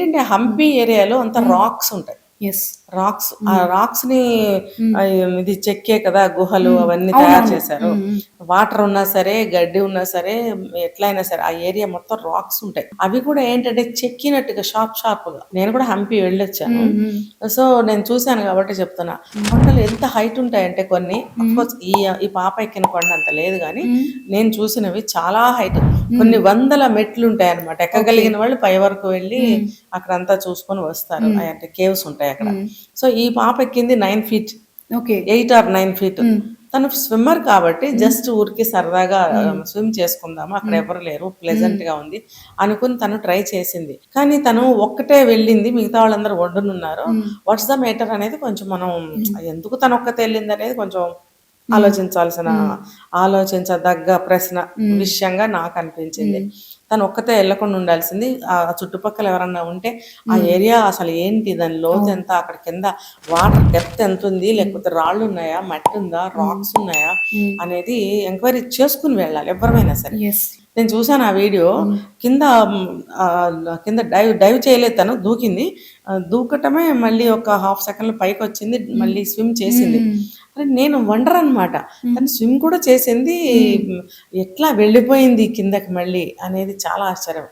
ఏంటంటే హంపి ఏరియాలో అంత రాక్స్ ఉంటాయి. యెస్. ఆ రాక్స్‌ని ఇది చెక్కే కదా గుహలు అవన్నీ తయారు అవునవును. చేశారు. వాటర్ ఉన్నా సరే, గడ్డి ఉన్నా సరే, ఎట్లా అయినా సరే ఆ ఏరియా మొత్తం రాక్స్ ఉంటాయి. అవి కూడా ఏంటంటే చెక్కినట్టుగా షార్ప్‌గా. నేను కూడా హంపి వెళ్ళొచ్చాను. సో, నేను చూసాను కాబట్టి చెప్తున్నా. కొండలు ఎంత హైట్ ఉంటాయంటే కొన్ని అఫ్‌కోర్స్ ఈ పాప ఎక్కిన కొండ అంత లేదు గానీ, నేను చూసినవి చాలా హైట్. కొన్ని వందల మెట్లుంటాయన్నమాట. ఓకే. ఎక్కగలిగిన వాళ్ళు పై వరకు వెళ్ళి అక్కడంతా చూసుకొని వస్తారు. అంటే కేవ్స్ ఉంటాయి అక్కడ. సో, ఈ పాప ఎక్కింది 9 ఫీట్. ఓకే. 8 or 9 feet. తను స్విమ్మర్ కాబట్టి జస్ట్ ఊరికే సరదాగా స్విమ్ చేసుకుందాము. అక్కడ ఎవరు లేరు. ప్లెజెంట్‌గా ఉంది అనుకుని తను ట్రై చేసింది. కానీ తను ఒక్కటే వెళ్ళింది. మిగతా వాళ్ళందరూ ఒడ్డునున్నారు. వాట్స్ ద మ్యాటర్ అనేది కొంచెం మనం ఎందుకు తనొక్కతే వెళ్ళిందనేది కొంచెం ఆలోచించదగ్గ ప్రశ్న విషయంగా నాకు అనిపించింది. తను ఒక్కతే వెళ్ళకుండా ఉండాల్సింది. ఆ చుట్టుపక్కల ఎవరన్నా ఉంటే ఆ ఏరియా అసలు ఏంటి, దాని లోతు ఎంత, అక్కడ కింద వాటర్ డెప్త్ ఎంత ఉంది, లేకపోతే రాళ్ళు ఉన్నాయా, మట్టి ఉందా, రాక్స్ ఉన్నాయా అనేది ఎంక్వైరీ చేసుకుని వెళ్ళాలి ఎవరైనా సరే. యెస్. నేను చూసాను ఆ వీడియో. కింద కింద డైవ్ చేయలేదు, తను దూకింది. దూకటమే మళ్ళీ ఒక హాఫ్ సెకండ్‌లో పైకొచ్చింది. మళ్ళీ స్విమ్ చేసింది. అరే నేను వండర్ అనమాట. తను స్విమ్ కూడా చేసింది. ఎట్లా వెళ్ళిపోయింది కిందకి మళ్ళీ అనేది చాలా ఆశ్చర్యం.